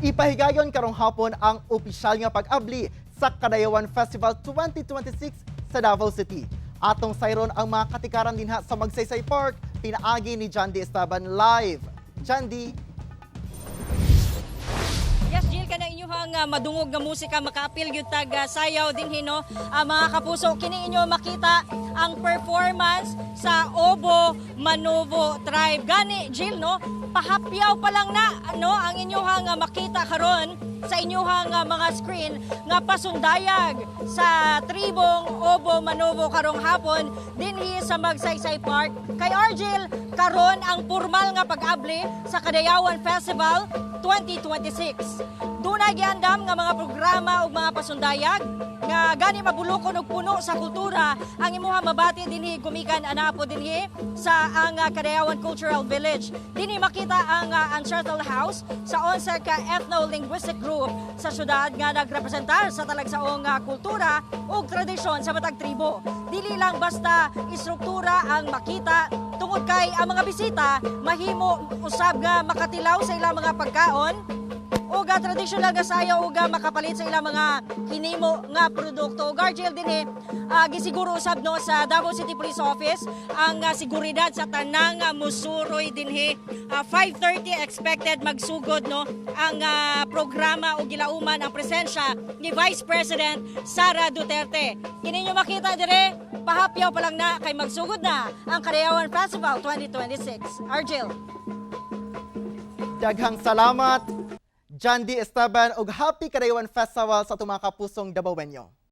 Ipahigayon karong hapon ang opisyal nga pag-abli sa Kadayawan Festival 2026 sa Davao City. Atong sayron ang mga katikaran dinha sa Magsaysay Park, pinaagi ni Jandy Estaban live. Jandy. Yes, Jill, ka na inyong madungog nga musika, makaapil yung sayaw din hino. Mga kapuso, kini inyo makita ang performance sa Obo Manovo Tribe. Gani, Jill, no? Pahapyaw pa lang na ang inyong makita karon sa inyong mga screen nga pasundayag sa tribong Obo Manovo karong hapon dinhi sa Magsaysay Park. Kay Argel, karon ang formal nga pag-abli sa Kadayawan Festival 2026. Dunay giandam nga mga programa ug mga pasundayag nga gani mabulokon og puno sa kultura ang imuha mabati dinhi gumikan anapo dinhi sa ang Kadayawan Cultural Village. Dinhi makita ang Unsettled House sa onsa ka ethno-linguistic group sa syudad nga nagrepresentar sa talagsaong kultura ug tradisyon sa matag tribo. Dili lang basta istruktura ang makita tungod kay ang mga bisita mahimo usab nga makatilaw sa ilang mga pagkaon o traditional nga sayaw o makapalit sa ilang mga hinimo nga produkto. Gargel din gisiguro usab no sa Davao City Police Office ang seguridad sa tanang musuroy dinhi 5:30 expected magsugod no ang programa o gilauman ang presensya ni Vice President Sara Duterte. Kini nyo makita dire pahapyaw pa lang na kay magsugod na ang Kadayawan Festival 2026. Argel. Daghang salamat, Jandy Estaban, ug Happy Kadayawan Festival sa tumang kapusong Dabawenyo.